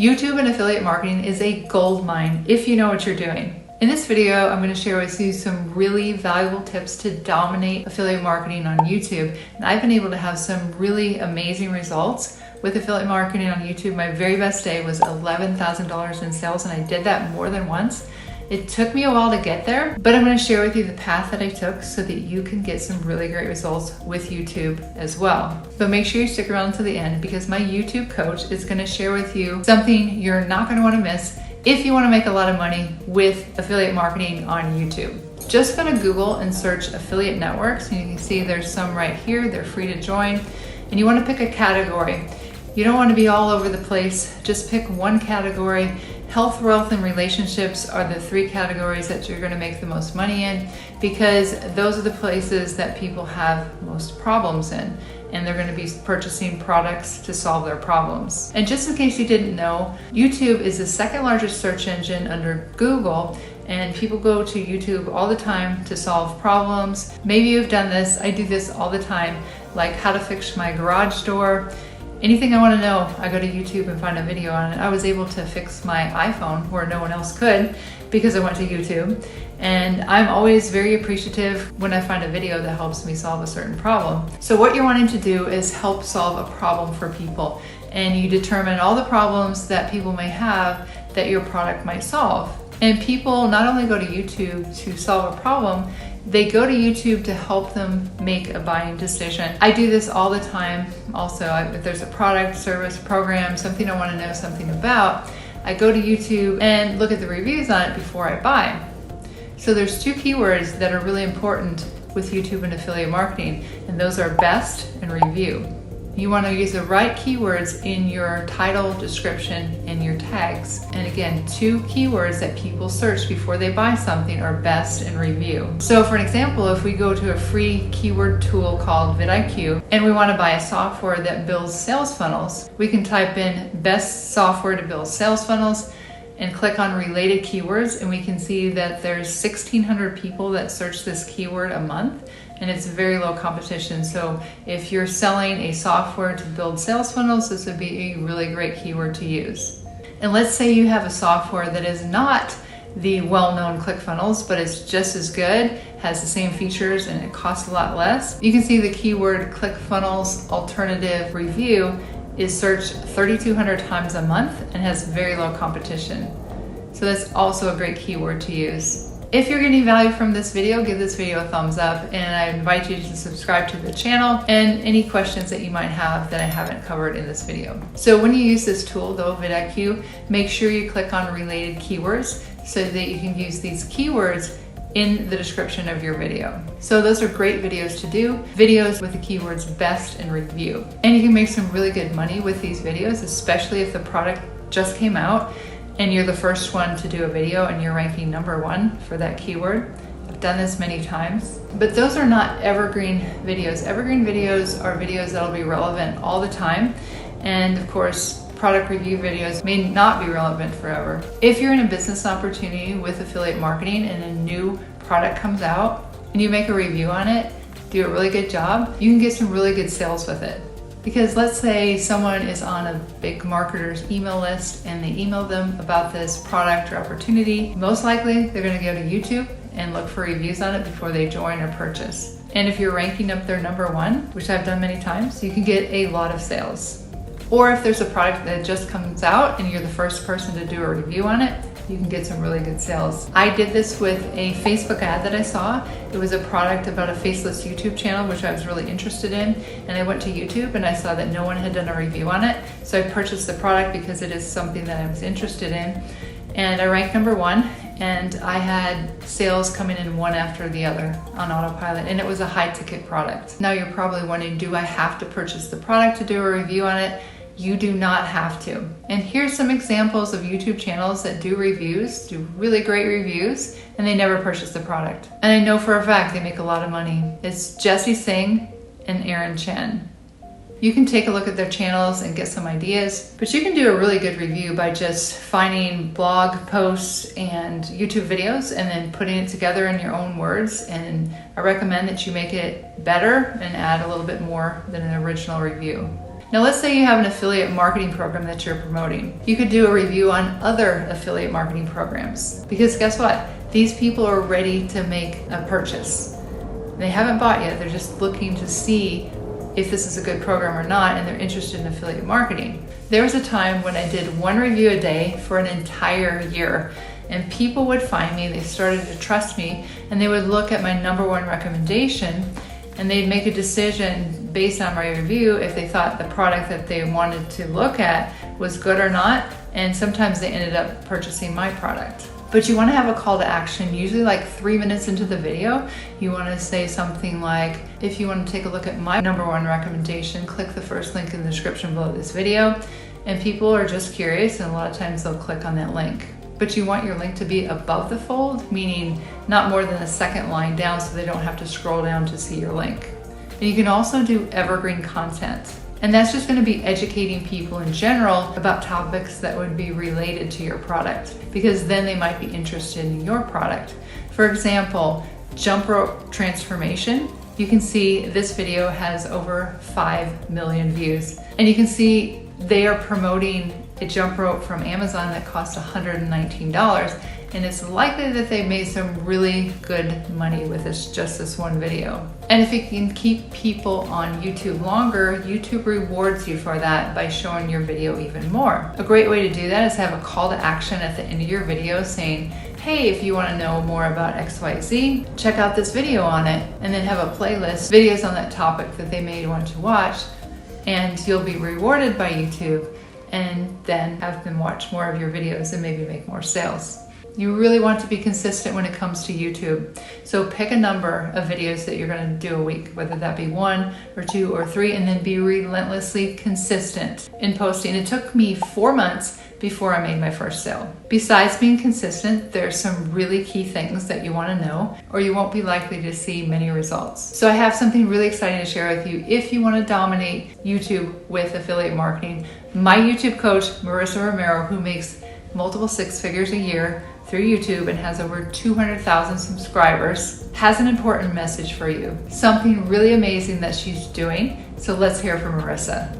YouTube and affiliate marketing is a gold mine if you know what you're doing. In this video, I'm going to share with you some really valuable tips to dominate affiliate marketing on YouTube. And I've been able to have some really amazing results with affiliate marketing on YouTube. My very best day was $11,000 in sales, and I did that more than once. It took me a while to get there, but I'm going to share with you the path that I took so that you can get some really great results with YouTube as well. But make sure you stick around to the end, because my YouTube coach is going to share with you something you're not going to want to miss if you want to make a lot of money with affiliate marketing on YouTube. Just go to Google and search affiliate networks, and you can see there's some right here. They're free to join, and you want to pick a category. You don't want to be all over the place. Just pick one category. Health, wealth, and relationships are the three categories that you're going to make the most money in, because those are the places that people have most problems in, and they're going to be purchasing products to solve their problems. And just in case you didn't know, YouTube is the second largest search engine under Google, and people go to YouTube all the time to solve problems. Maybe you've done this. I do this all the time, like how to fix my garage door. Anything I want to know, I go to YouTube and find a video on it. I was able to fix my iPhone where no one else could because I went to YouTube. And I'm always very appreciative when I find a video that helps me solve a certain problem. So what you're wanting to do is help solve a problem for people. And you determine all the problems that people may have that your product might solve. And people not only go to YouTube to solve a problem, they go to YouTube to help them make a buying decision. I do this all the time. Also, if there's a product, service, program, something I want to know something about, I go to YouTube and look at the reviews on it before I buy. So there's two keywords that are really important with YouTube and affiliate marketing, and those are best and review. You want to use the right keywords in your title, description, and your tags. And again, two keywords that people search before they buy something are best and review. So for an example, if we go to a free keyword tool called vidIQ and we want to buy a software that builds sales funnels, we can type in best software to build sales funnels and click on related keywords, and we can see that there's 1,600 people that search this keyword a month, and it's very low competition. So if you're selling a software to build sales funnels, this would be a really great keyword to use. And let's say you have a software that is not the well-known ClickFunnels, but it's just as good, has the same features, and it costs a lot less. You can see the keyword ClickFunnels alternative review is searched 3,200 times a month and has very low competition. So that's also a great keyword to use. If you're getting value from this video, give this video a thumbs up, and I invite you to subscribe to the channel and any questions that you might have that I haven't covered in this video. So when you use this tool though, vidIQ, make sure you click on related keywords so that you can use these keywords in the description of your video. So those are great videos to do. Videos with the keywords best and review. And you can make some really good money with these videos, especially if the product just came out and you're the first one to do a video and you're ranking #1 for that keyword. I've done this many times. But those are not evergreen videos. Evergreen videos are videos that'll be relevant all the time. And of course, product review videos may not be relevant forever. If you're in a business opportunity with affiliate marketing and a new product comes out and you make a review on it, do a really good job, you can get some really good sales with it. Because let's say someone is on a big marketer's email list and they email them about this product or opportunity. Most likely they're going to go to YouTube and look for reviews on it before they join or purchase. And if you're ranking up there #1, which I've done many times, you can get a lot of sales. Or if there's a product that just comes out and you're the first person to do a review on it, you can get some really good sales. I did this with a Facebook ad that I saw. It was a product about a faceless YouTube channel, which I was really interested in. And I went to YouTube and I saw that no one had done a review on it. So I purchased the product because it is something that I was interested in. And I ranked #1, and I had sales coming in one after the other on autopilot, and it was a high ticket product. Now you're probably wondering, do I have to purchase the product to do a review on it? You do not have to. And here's some examples of YouTube channels that do reviews, do really great reviews, and they never purchase the product. And I know for a fact they make a lot of money. It's Jesse Singh and Aaron Chen. You can take a look at their channels and get some ideas, but you can do a really good review by just finding blog posts and YouTube videos and then putting it together in your own words. And I recommend that you make it better and add a little bit more than an original review. Now let's say you have an affiliate marketing program that you're promoting. You could do a review on other affiliate marketing programs, because guess what? These people are ready to make a purchase. They haven't bought yet, they're just looking to see if this is a good program or not, and they're interested in affiliate marketing. There was a time when I did one review a day for an entire year, and people would find me, they started to trust me, and they would look at my #1 recommendation, and they'd make a decision based on my review if they thought the product that they wanted to look at was good or not, and sometimes they ended up purchasing my product. But you want to have a call to action, usually like 3 minutes into the video. You want to say something like, if you want to take a look at my #1 recommendation, click the first link in the description below this video. And people are just curious, and a lot of times they'll click on that link. But you want your link to be above the fold, meaning not more than the second line down, so they don't have to scroll down to see your link. And you can also do evergreen content. And that's just going to be educating people in general about topics that would be related to your product, because then they might be interested in your product. For example, jump rope transformation. You can see this video has over 5 million views. And you can see they are promoting a jump rope from Amazon that costs $119. And it's likely that they made some really good money with just this one video. And if you can keep people on YouTube longer, YouTube rewards you for that by showing your video even more. A great way to do that is have a call to action at the end of your video saying, hey, if you want to know more about XYZ, check out this video on it, and then have a playlist, videos on that topic that they may want to watch, and you'll be rewarded by YouTube, and then have them watch more of your videos and maybe make more sales. You really want to be consistent when it comes to YouTube. So pick a number of videos that you're going to do a week, whether that be 1 or 2 or 3, and then be relentlessly consistent in posting. It took me 4 months before I made my first sale. Besides being consistent, there's some really key things that you want to know, or you won't be likely to see many results. So I have something really exciting to share with you. If you want to dominate YouTube with affiliate marketing, my YouTube coach, Marissa Romero, who makes multiple 6 figures a year through YouTube and has over 200,000 subscribers, has an important message for you. Something really amazing that she's doing. So let's hear from Marissa.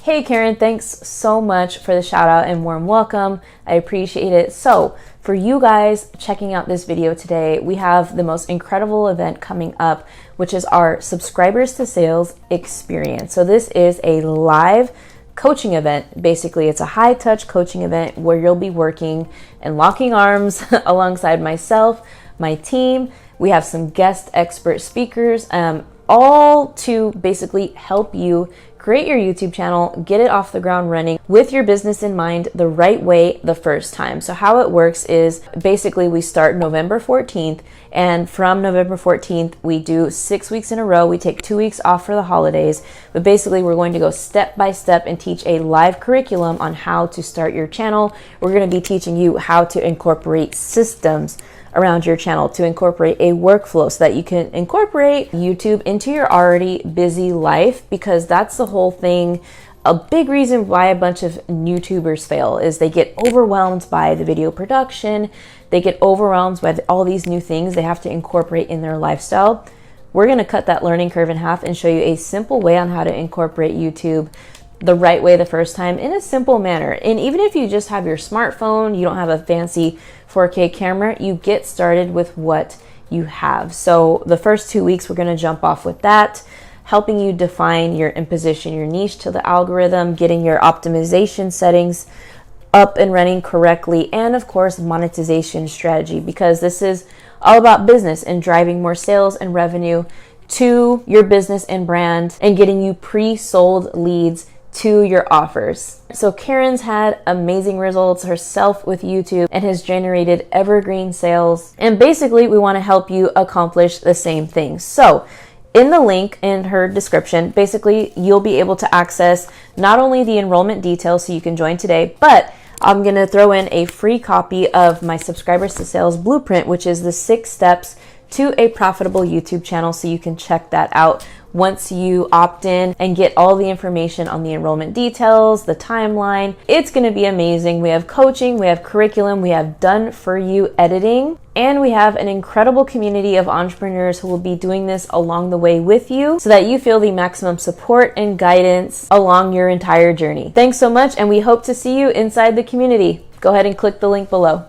Hey Karen, thanks so much for the shout out and warm welcome. I appreciate it. So for you guys checking out this video today, we have the most incredible event coming up, which is our Subscribers to Sales experience. So this is a live coaching event. Basically, it's a high touch coaching event where you'll be working and locking arms alongside myself, my team. We have some guest expert speakers, all to basically help you create your YouTube channel, get it off the ground running with your business in mind the right way the first time. So how it works is basically we start November 14th, and from November 14th, we do 6 weeks in a row. We take 2 weeks off for the holidays, but basically we're going to go step by step and teach a live curriculum on how to start your channel. We're going to be teaching you how to incorporate systems around your channel, to incorporate a workflow so that you can incorporate YouTube into your already busy life, because that's the whole thing. A big reason why a bunch of YouTubers fail is they get overwhelmed by the video production. They get overwhelmed by all these new things they have to incorporate in their lifestyle. We're going to cut that learning curve in half and show you a simple way on how to incorporate YouTube the right way the first time in a simple manner. And even if you just have your smartphone, you don't have a fancy 4K camera, you get started with what you have. So the first 2 weeks, we're going to jump off with that, helping you define your and position your niche to the algorithm, getting your optimization settings up and running correctly, and of course, monetization strategy, because this is all about business and driving more sales and revenue to your business and brand and getting you pre-sold leads to your offers. So Karen's had amazing results herself with YouTube and has generated evergreen sales. And basically, we want to help you accomplish the same thing. So in the link in her description, basically, you'll be able to access not only the enrollment details so you can join today, but I'm going to throw in a free copy of my Subscribers to Sales Blueprint, which is the 6 steps to a profitable YouTube channel, so you can check that out once you opt in and get all the information on the enrollment details, the timeline. It's going to be amazing. We have coaching, we have curriculum, we have done for you editing, and we have an incredible community of entrepreneurs who will be doing this along the way with you so that you feel the maximum support and guidance along your entire journey. Thanks so much, and we hope to see you inside the community. Go ahead and click the link below.